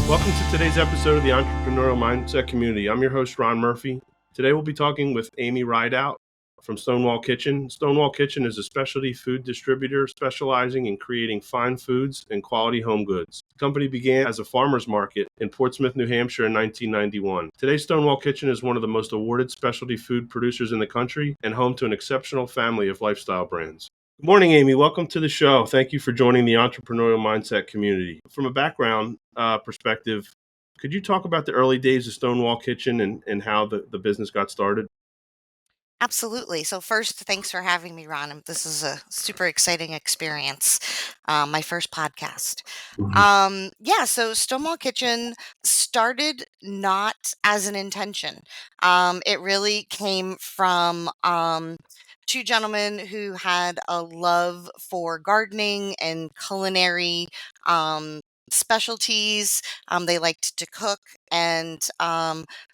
Welcome to today's episode of the Entrepreneurial Mindset Community. I'm your host, Ron Murphy. Today we'll be talking with Aimee Rideout from Stonewall Kitchen. Stonewall Kitchen is a specialty food distributor specializing in creating fine foods and quality home goods. The company began as a farmer's market in Portsmouth, New Hampshire in 1991. Today, Stonewall Kitchen is one of the most awarded specialty food producers in the country and home to an exceptional family of lifestyle brands. Good morning, Aimee. Welcome to the show. Thank you for joining the Entrepreneurial Mindset Community. From a background perspective, could you talk about the early days of Stonewall Kitchen and how the business got started? Absolutely. So first, thanks for having me, Ron. This is a super exciting experience. My first podcast. Mhm. So Stonewall Kitchen started not as an intention. It really came from two gentlemen who had a love for gardening and culinary um, specialties. They liked to cook, and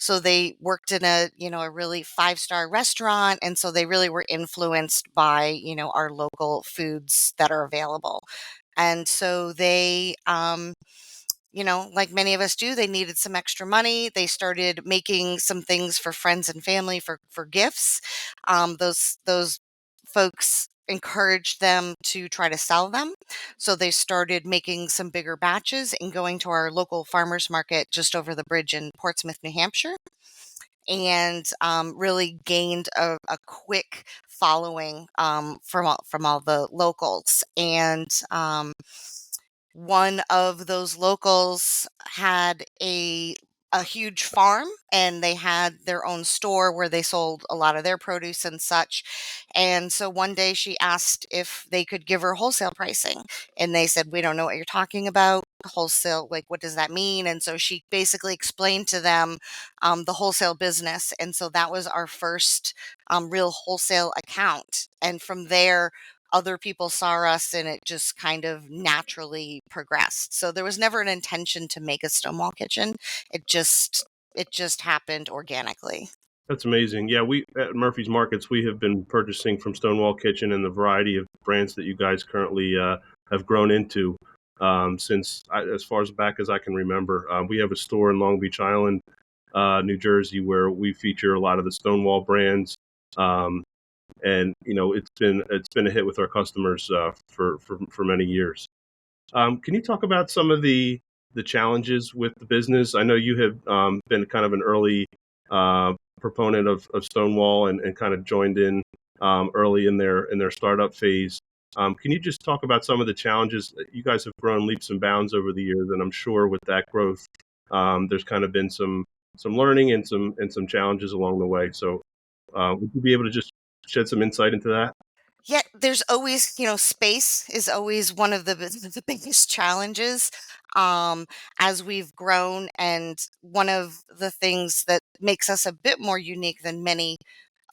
so they worked in a really five-star restaurant, and so they really were influenced by, our local foods that are available. And so they like many of us do, they needed some extra money. They started making some things for friends and family for gifts. Those folks encouraged them to try to sell them. So they started making some bigger batches and going to our local farmers market just over the bridge in Portsmouth, New Hampshire, and really gained a quick following from all the locals. And one of those locals had a huge farm, and they had their own store where they sold a lot of their produce and such. And so one day she asked if they could give her wholesale pricing, and they said, "We don't know what you're talking about. Wholesale, like, what does that mean?" And so she basically explained to them the wholesale business. And so that was our first real wholesale account. And from there, other people saw us, and it just kind of naturally progressed. So there was never an intention to make a Stonewall Kitchen. It just happened organically. That's amazing. Yeah, we at Murphy's Markets, we have been purchasing from Stonewall Kitchen and the variety of brands that you guys currently have grown into as far as back as I can remember. We have a store in Long Beach Island, New Jersey, where we feature a lot of the Stonewall brands. Um, and it's been a hit with our customers for many years. Can you talk about some of the challenges with the business? I know you have been kind of an early proponent of Stonewall and kind of joined in early in their startup phase. Can you just talk about some of the challenges? You guys have grown leaps and bounds over the years, and I'm sure with that growth, there's kind of been some learning and some challenges along the way. So, would you be able to just shed some insight into that? Yeah, there's always, space is always one of the biggest challenges as we've grown. And one of the things that makes us a bit more unique than many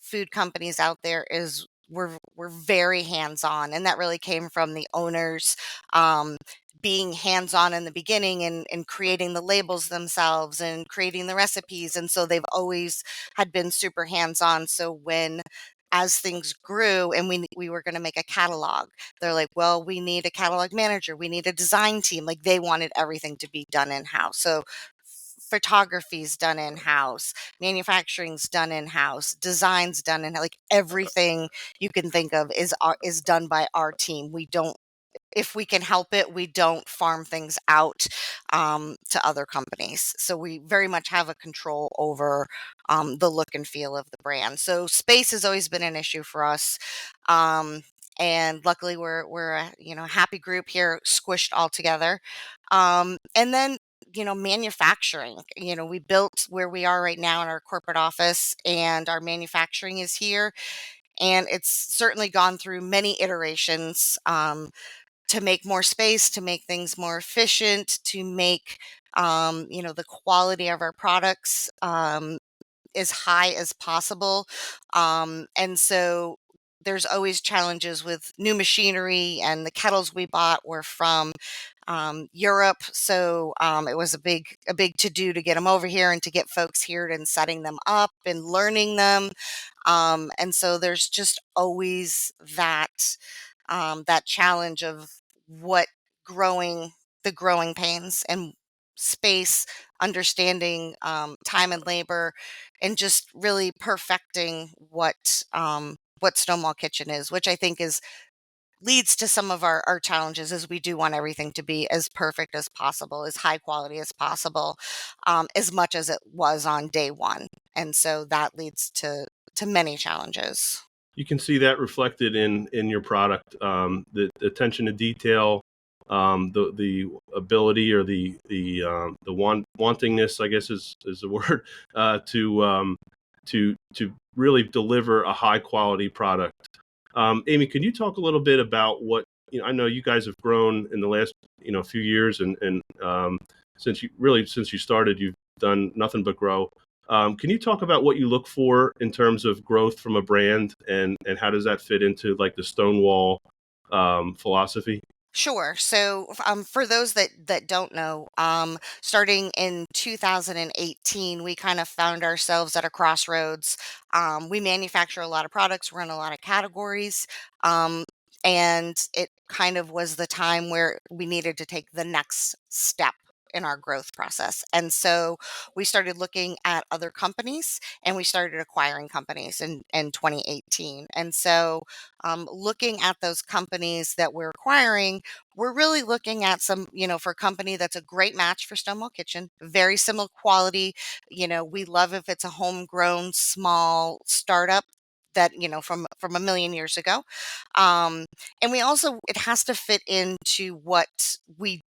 food companies out there is we're very hands-on, and that really came from the owners um, being hands-on in the beginning, and creating the labels themselves and creating the recipes. And so they've always had been super hands-on. So when as things grew and we were going to make a catalog, they're like, well, we need a catalog manager, we need a design team. Like, they wanted everything to be done in-house. So photography's done in-house, manufacturing's done in-house, design's done in, like, everything you can think of is done by our team. We don't, if we can help it, we don't farm things out to other companies. So we very much have a control over the look and feel of the brand. So space has always been an issue for us. Um, and luckily we're a, happy group here, squished all together. And then, manufacturing, we built where we are right now in our corporate office, and our manufacturing is here. And it's certainly gone through many iterations to make more space, to make things more efficient, to make the quality of our products as high as possible. And so there's always challenges with new machinery, and the kettles we bought were from Europe. So it was a big to do to get them over here and to get folks here and setting them up and learning them. And so there's just always that challenge of what growing the growing pains. And space, understanding time and labor, and just really perfecting what Stonewall Kitchen is, which I think is leads to some of our challenges, is we do want everything to be as perfect as possible, as high quality as possible, as much as it was on day one. And so that leads to many challenges. You can see that reflected in your product, the attention to detail, the ability or the wantingness, I guess is the word, to really deliver a high quality product. Aimee, can you talk a little bit about what, I know you guys have grown in the last, few years, and since you started, you've done nothing but grow. Can you talk about what you look for in terms of growth from a brand, and how does that fit into like the Stonewall philosophy? Sure. So, for those that don't know, starting in 2018, we kind of found ourselves at a crossroads. We manufacture a lot of products, we're in a lot of categories, um, and it kind of was the time where we needed to take the next step in our growth process. And so we started looking at other companies, and we started acquiring companies in 2018. And so, looking at those companies that we're acquiring, we're really looking at some, for a company that's a great match for Stonewall Kitchen, very similar quality. We love if it's a homegrown small startup that, from a million years ago. Um, and we also, it has to fit into what we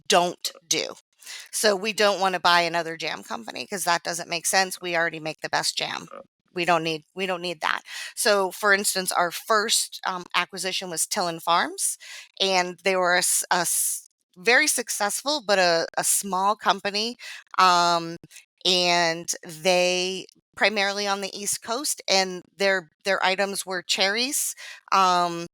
don't do. So we don't want to buy another jam company because that doesn't make sense. We already make the best jam. We don't need that. So, for instance, our first acquisition was Tillin Farms, and they were very successful, but a small company, um, and they primarily on the East Coast, and their items were cherries. Um,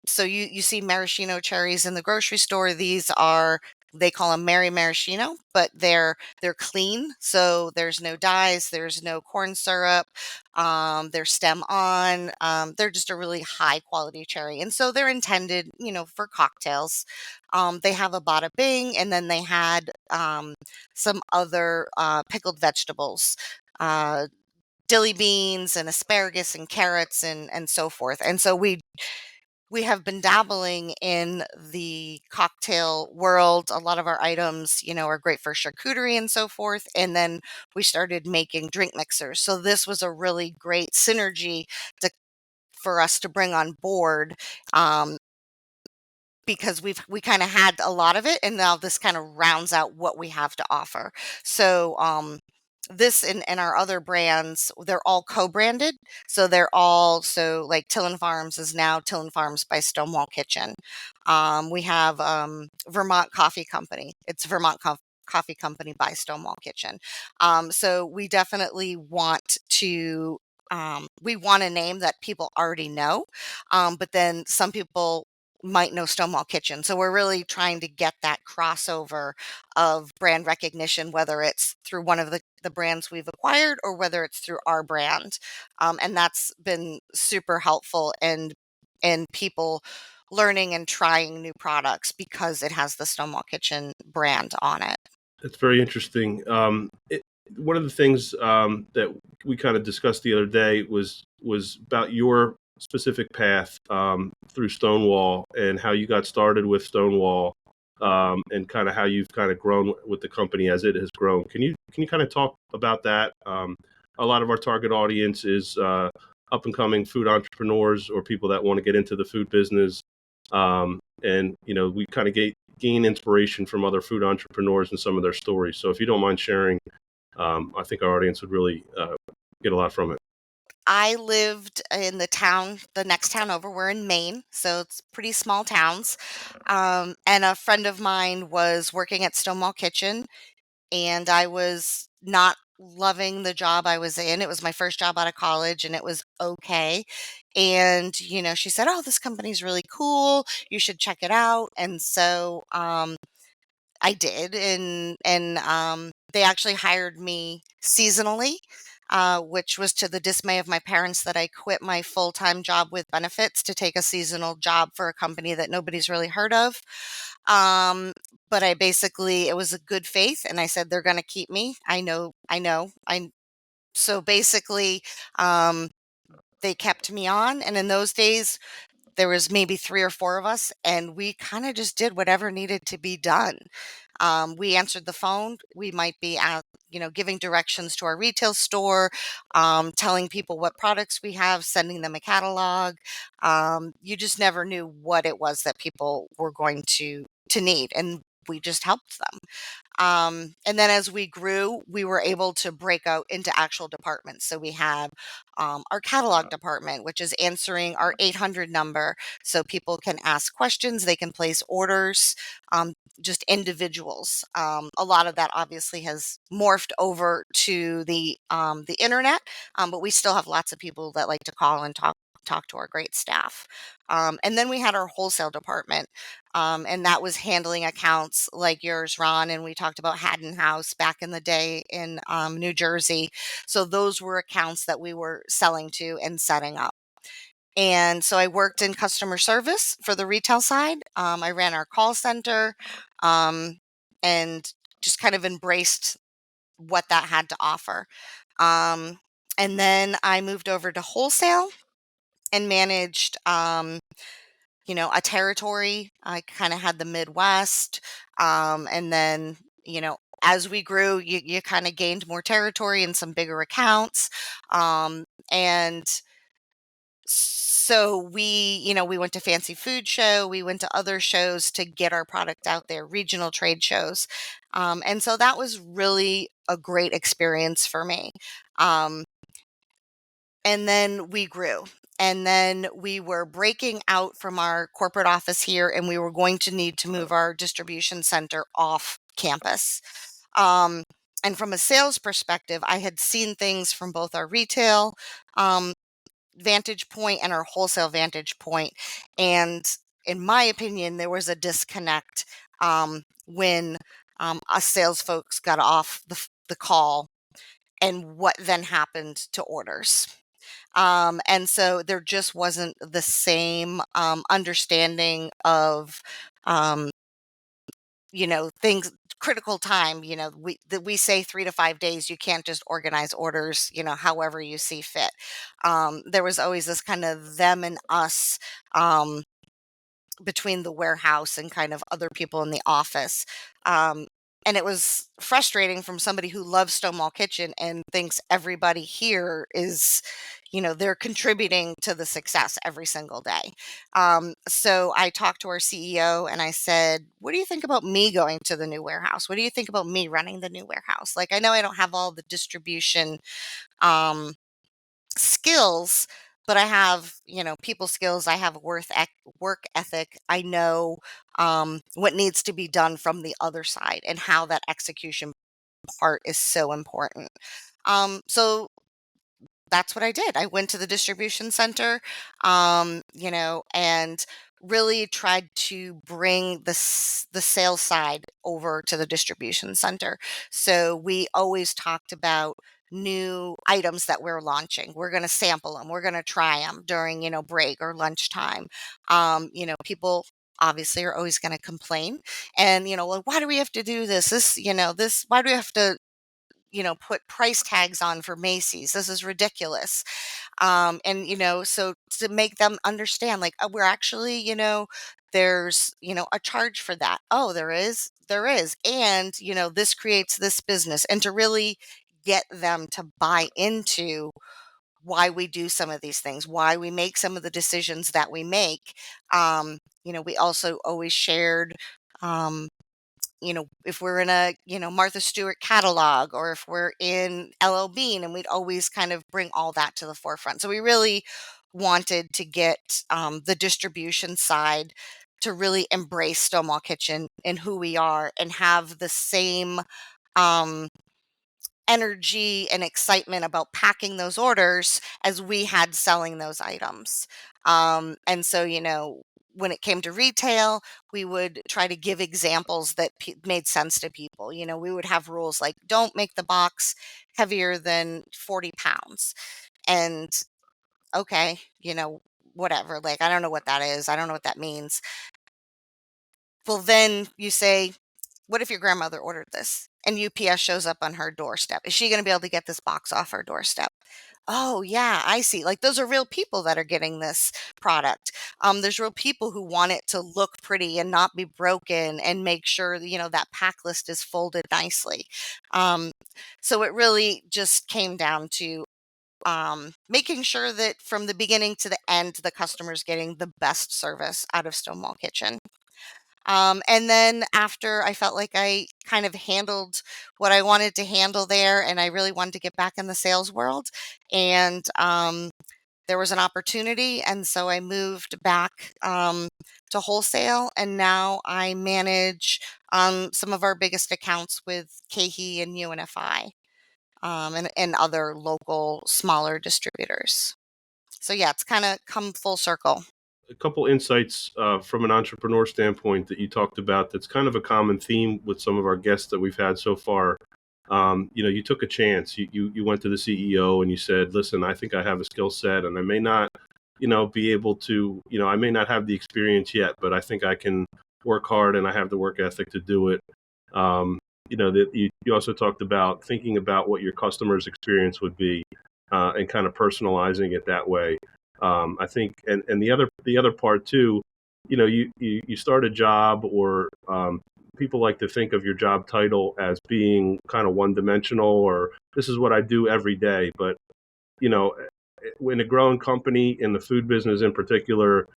so you see maraschino cherries in the grocery store. These are, they call them Mary Maraschino, but they're clean. So there's no dyes, there's no corn syrup. They're stem on. They're just a really high quality cherry, and so they're intended, for cocktails. They have a bada bing, and then they had some other pickled vegetables. Uh, Dilly beans and asparagus and carrots and so forth. And so we have been dabbling in the cocktail world. A lot of our items, are great for charcuterie and so forth. And then we started making drink mixers. So this was a really great synergy to, for us to bring on board. Um, because we kind of had a lot of it, and now this kind of rounds out what we have to offer. So this and our other brands, they're all co-branded. So they're all, so like Tillin Farms is now Tillin Farms by Stonewall Kitchen. We have Vermont Coffee Company. It's Coffee Company by Stonewall Kitchen. So we definitely want to, we want a name that people already know, but then some people might know Stonewall Kitchen. So we're really trying to get that crossover of brand recognition, whether it's through one of the brands we've acquired or whether it's through our brand. And that's been super helpful, and people learning and trying new products because it has the Stonewall Kitchen brand on it. That's very interesting. One of the things that we kind of discussed the other day was about your specific path through Stonewall, and how you got started with Stonewall, and kind of how you've kind of grown with the company as it has grown. Can you kind of talk about that? A lot of our target audience is up and coming food entrepreneurs, or people that want to get into the food business, and we kind of gain inspiration from other food entrepreneurs and some of their stories. So if you don't mind sharing, I think our audience would really get a lot from it. I lived in the next town over. We're in Maine, so it's pretty small towns. And a friend of mine was working at Stonewall Kitchen, and I was not loving the job I was in. It was my first job out of college, and it was okay. And, she said, "Oh, this company's really cool. You should check it out." And so I did, and they actually hired me seasonally. which was to the dismay of my parents that I quit my full-time job with benefits to take a seasonal job for a company that nobody's really heard of. Um, but it was a good faith, and I said, they're going to keep me. So basically, um, they kept me on. And in those days, there was maybe 3 or 4 of us, and we kinda just did whatever needed to be done. We answered the phone. We might be out, giving directions to our retail store, telling people what products we have, sending them a catalog. You just never knew what it was that people were going to need, and we just helped them. And then as we grew, we were able to break out into actual departments. So we have our catalog department, which is answering our 800 number. So people can ask questions, they can place orders, just individuals. A lot of that obviously has morphed over to the internet, but we still have lots of people that like to call and talk to our great staff. And then we had our wholesale department, and that was handling accounts like yours, Ron. And we talked about Haddon House back in the day in New Jersey. So those were accounts that we were selling to and setting up. And so I worked in customer service for the retail side. I ran our call center, um, and just kind of embraced what that had to offer. Um, and then I moved over to wholesale and managed, a territory. I kind of had the Midwest. And then, as we grew, you kind of gained more territory and some bigger accounts. And so we went to Fancy Food Show, we went to other shows to get our product out there, regional trade shows. And so that was really a great experience for me. Um, and then we grew. And then we were breaking out from our corporate office here, and we were going to need to move our distribution center off campus. Um, and from a sales perspective, I had seen things from both our retail um, vantage point and our wholesale vantage point. And in my opinion, there was a disconnect when us sales folks got off the call and what then happened to orders. And so there just wasn't the same understanding of, um, things, critical time. We say 3 to 5 days. You can't just organize orders, however you see fit. There was always this kind of them and us. Between the warehouse and kind of other people in the office. Um, and it was frustrating from somebody who loves Stonewall Kitchen and thinks everybody here is, they're contributing to the success every single day. So I talked to our CEO and I said, what do you think about me going to the new warehouse? What do you think about me running the new warehouse? Like, I know I don't have all the distribution um, skills, but I have, people skills. I have work ethic. I know what needs to be done from the other side and how that execution part is so important. So that's what I did. I went to the distribution center, and really tried to bring the sales side over to the distribution center. So we always talked about new items that we're launching. We're going to sample them. We're going to try them during, break or lunchtime. People obviously are always going to complain and, well, why do we have to do this? Why do we have to put price tags on for Macy's? This is ridiculous. And so to make them understand, like, we're actually, there's, a charge for that. Oh, there is. And, this creates this business. And to really get them to buy into why we do some of these things, why we make some of the decisions that we make. We also always shared, um, if we're in a, Martha Stewart catalog or if we're in LL Bean, and we'd always kind of bring all that to the forefront. So we really wanted to get the distribution side to really embrace Stonewall Kitchen and who we are and have the same um, energy and excitement about packing those orders as we had selling those items. And so, when it came to retail, we would try to give examples that made sense to people. We would have rules like don't make the box heavier than 40 pounds. And okay, whatever. Like, I don't know what that is. I don't know what that means. Well, then you say, what if your grandmother ordered this and UPS shows up on her doorstep? Is she going to be able to get this box off her doorstep? Oh, yeah, I see. Like, those are real people that are getting this product. There's real people who want it to look pretty and not be broken and make sure, that pack list is folded nicely. Um, so it really just came down to making sure that from the beginning to the end, the customer's getting the best service out of Stonewall Kitchen. And then after I felt like I kind of handled what I wanted to handle there, and I really wanted to get back in the sales world, and there was an opportunity, and so I moved back to wholesale, and now I manage some of our biggest accounts with KeHE and UNFI, and other local smaller distributors. So yeah, it's kind of come full circle. A couple insights from an entrepreneur standpoint that you talked about that's kind of a common theme with some of our guests that we've had so far. You took a chance. You went to the CEO and you said, listen, I think I have a skill set and I may not, be able to, I may not have the experience yet, but I think I can work hard and I have the work ethic to do it. That you also talked about thinking about what your customer's experience would be and kind of personalizing it that way. I think, and the other part too, you start a job or people like to think of your job title as being kind of one dimensional or this is what I do every day. But, you know, in a growing company in the food business in particular,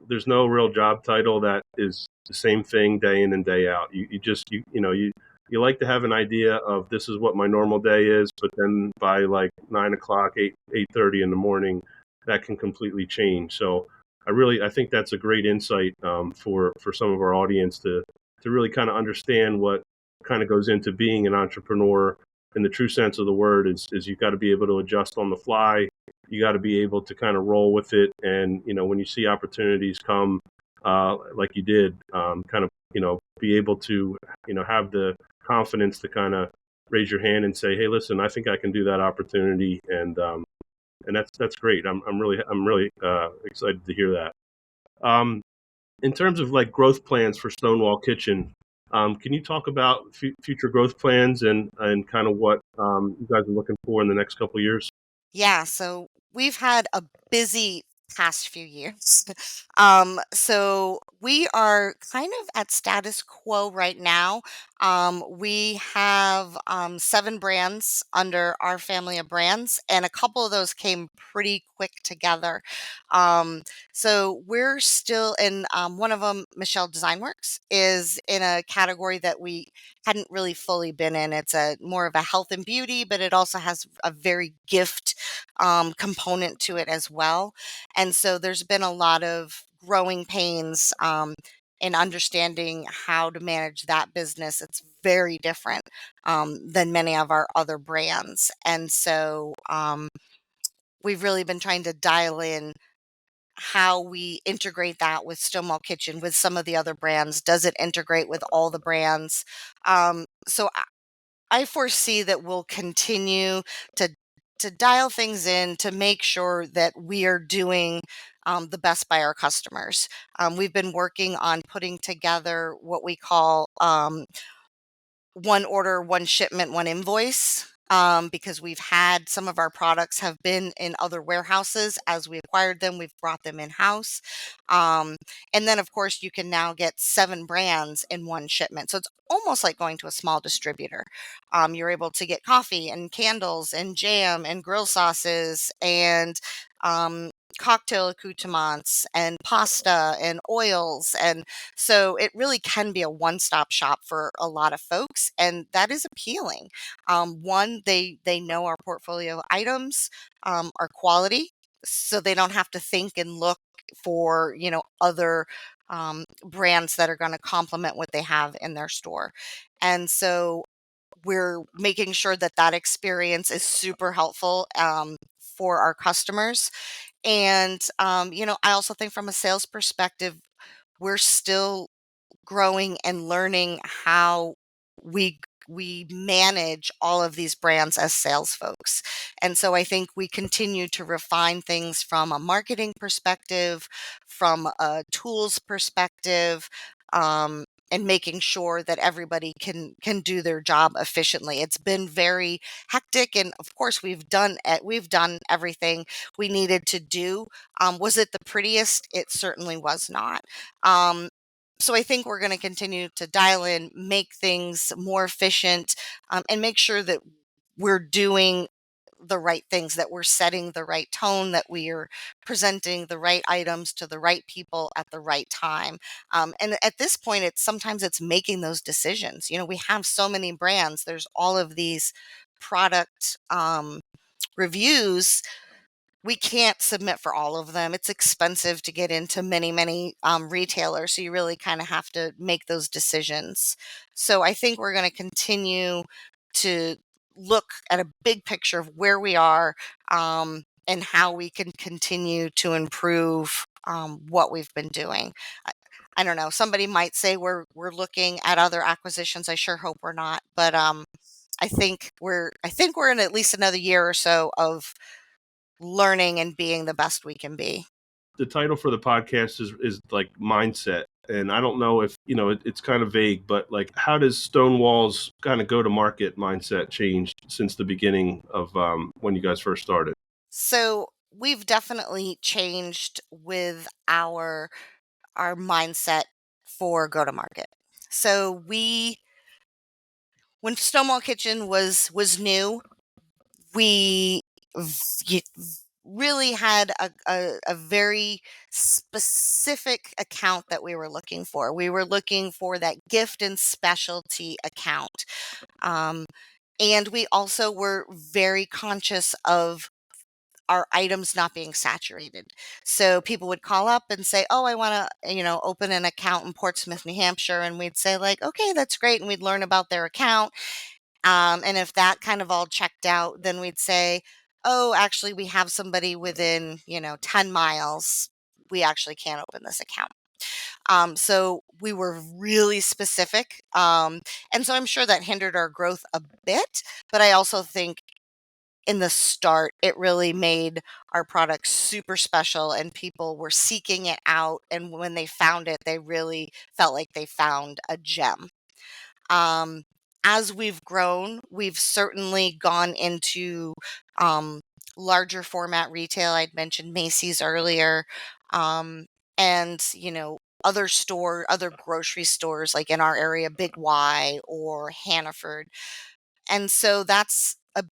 there's no real job title that is the same thing day in and day out. You like to have an idea of this is what my normal day is, but then by like 9 o'clock, 8:30 in the morning, that can completely change. So I think that's a great insight for some of our audience to really kind of understand what kind of goes into being an entrepreneur in the true sense of the word is you've got to be able to adjust on the fly. You got to be able to kind of roll with it. And, when you see opportunities come, like you did, kind of, be able to, have the confidence to kind of raise your hand and say, hey, listen, I think I can do that opportunity. And that's great. I'm really excited to hear that. In terms of like growth plans for Stonewall Kitchen, can you talk about future growth plans and kind of what you guys are looking for in the next couple of years? Yeah, so we've had a busy past few years. So we are kind of at status quo right now. We have 7 brands under our family of brands, and a couple of those came pretty quick together. Um, so we're still in one of them, Michelle Design Works, is in a category that we hadn't really fully been in. It's a more of a health and beauty, but it also has a very gift component to it as well. And so there's been a lot of growing pains in understanding how to manage that business. It's very different than many of our other brands. And so we've really been trying to dial in how we integrate that with Stonewall Kitchen, with some of the other brands. Does it integrate with all the brands? So I foresee that we'll continue to dial things in to make sure that we are doing the best by our customers. We've been working on putting together what we call one order, one shipment, one invoice. Because we've had some of our products have been in other warehouses as we acquired them, we've brought them in house. Um, and then, of course, you can now get 7 brands in one shipment. So it's almost like going to a small distributor. You're able to get coffee and candles and jam and grill sauces and um, cocktail accoutrements and pasta and oils. And so it really can be a one-stop shop for a lot of folks, and that is appealing. One, they know our portfolio items are quality, so they don't have to think and look for other brands that are going to complement what they have in their store. And so we're making sure that that experience is super helpful for our customers. And I also think from a sales perspective, we're still growing and learning how we we manage all of these brands as sales folks. And so I think we continue to refine things from a marketing perspective, from a tools perspective, and making sure that everybody can do their job efficiently. It's been very hectic, and of course we've done everything we needed to do. Was it the prettiest? It certainly was not. Um, so I think we're going to continue to dial in, make things more efficient, and make sure that we're doing the right things, that we're setting the right tone, that we are presenting the right items to the right people at the right time. And at this point, it's sometimes it's making those decisions. We have so many brands. There's all of these product reviews. We can't submit for all of them. It's expensive to get into many, many retailers. So you really kind of have to make those decisions. So I think we're going to continue to look at a big picture of where we are, and how we can continue to improve what we've been doing. I, I don't know. Somebody might say we're looking at other acquisitions. I sure hope we're not, but I think we're in at least another year or so of learning and being the best we can be. The title for the podcast is like mindset. And I don't know if, it's kind of vague, but like, how does Stonewall's kind of go to market mindset changed since the beginning of when you guys first started? So we've definitely changed with our mindset for go to market. So when Stonewall Kitchen was new, we really had a very specific account that we were looking for. We were looking for that gift and specialty account. Um, and we also were very conscious of our items not being saturated. So people would call up and say, "Oh, I want to, open an account in Portsmouth, New Hampshire." And we'd say like, "Okay, that's great." And we'd learn about their account. And if that kind of all checked out, then we'd say, "Oh, actually, we have somebody within, 10 miles. We actually can't open this account." So we were really specific. And so I'm sure that hindered our growth a bit. But I also think in the start, it really made our product super special and people were seeking it out. And when they found it, they really felt like they found a gem. Um, as we've grown, we've certainly gone into um, larger format retail. I'd mentioned Macy's earlier, um, and other grocery stores like in our area, Big Y or Hannaford. And so that's a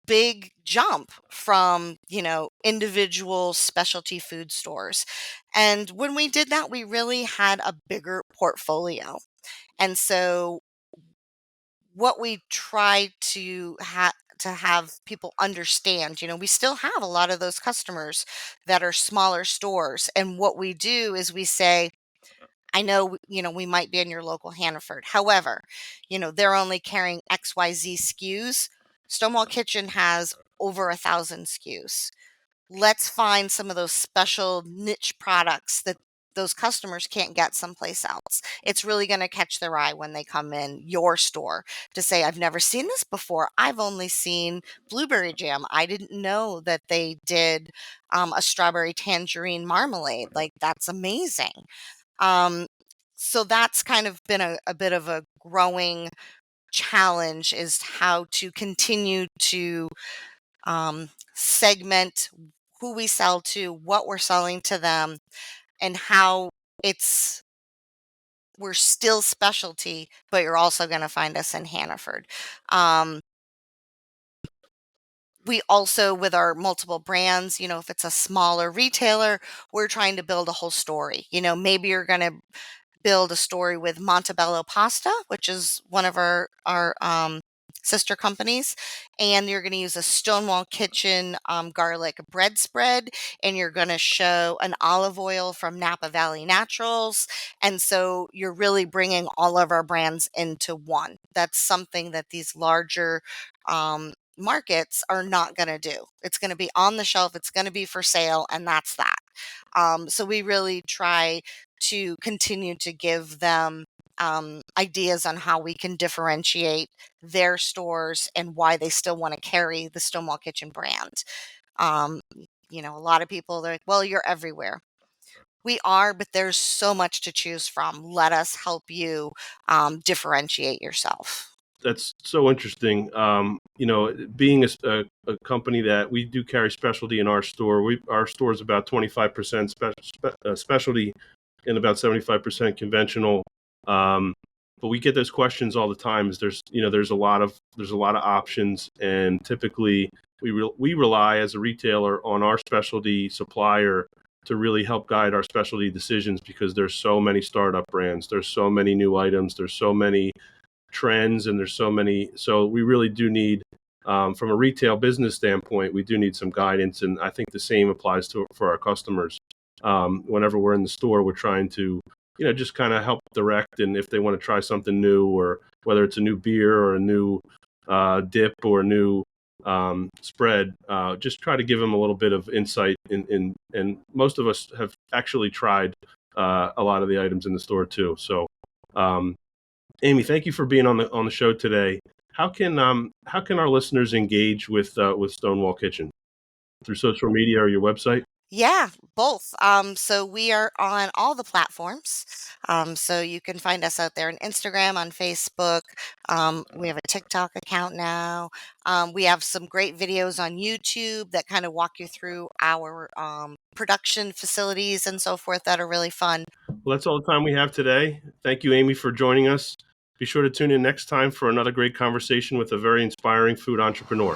big jump from individual specialty food stores. And when we did that, we really had a bigger portfolio. And so what we try to have people understand, we still have a lot of those customers that are smaller stores. And what we do is we say, I know, we might be in your local Hannaford. However, they're only carrying XYZ SKUs. Stonewall Kitchen has over 1,000 SKUs. Let's find some of those special niche products that those customers can't get someplace else. It's really going to catch their eye when they come in your store to say, "I've never seen this before. I've only seen blueberry jam. I didn't know that they did a strawberry tangerine marmalade. Like, that's amazing." Um, so that's kind of been a bit of a growing challenge, is how to continue to segment who we sell to, what we're selling to them, and how it's we're still specialty, but you're also going to find us in Hannaford. Um, we also, with our multiple brands, if it's a smaller retailer, we're trying to build a whole story. Maybe you're going to build a story with Montebello Pasta, which is one of our sister companies, and you're going to use a Stonewall Kitchen garlic bread spread, and you're going to show an olive oil from Napa Valley Naturals, and so you're really bringing all of our brands into one. That's something that these larger markets are not going to do. It's going to be on the shelf, it's going to be for sale, and that's that. So we really try to continue to give them ideas on how we can differentiate their stores and why they still want to carry the Stonewall Kitchen brand. Um, a lot of people, they're like, well, you're everywhere. We are, but there's so much to choose from. Let us help you differentiate yourself. That's so interesting. Being a company that we do carry specialty in our store, our store is about 25% specialty and about 75% conventional. Um, but we get those questions all the time. There's a lot of options, and typically we rely as a retailer on our specialty supplier to really help guide our specialty decisions, because there's so many startup brands, there's so many new items, there's so many trends, and so we really do need, from a retail business standpoint, we do need some guidance, and I think the same applies for our customers. Whenever we're in the store, we're trying to just kind of help direct, and if they want to try something new, or whether it's a new beer or a new dip or a new spread, just try to give them a little bit of insight and most of us have actually tried a lot of the items in the store too. So Aimee, thank you for being on the show today. How can our listeners engage with Stonewall Kitchen? Through social media or your website? Yeah, both. So we are on all the platforms. So you can find us out there on Instagram, on Facebook. We have a TikTok account now. We have some great videos on YouTube that kind of walk you through our production facilities and so forth that are really fun. Well, that's all the time we have today. Thank you, Aimee, for joining us. Be sure to tune in next time for another great conversation with a very inspiring food entrepreneur.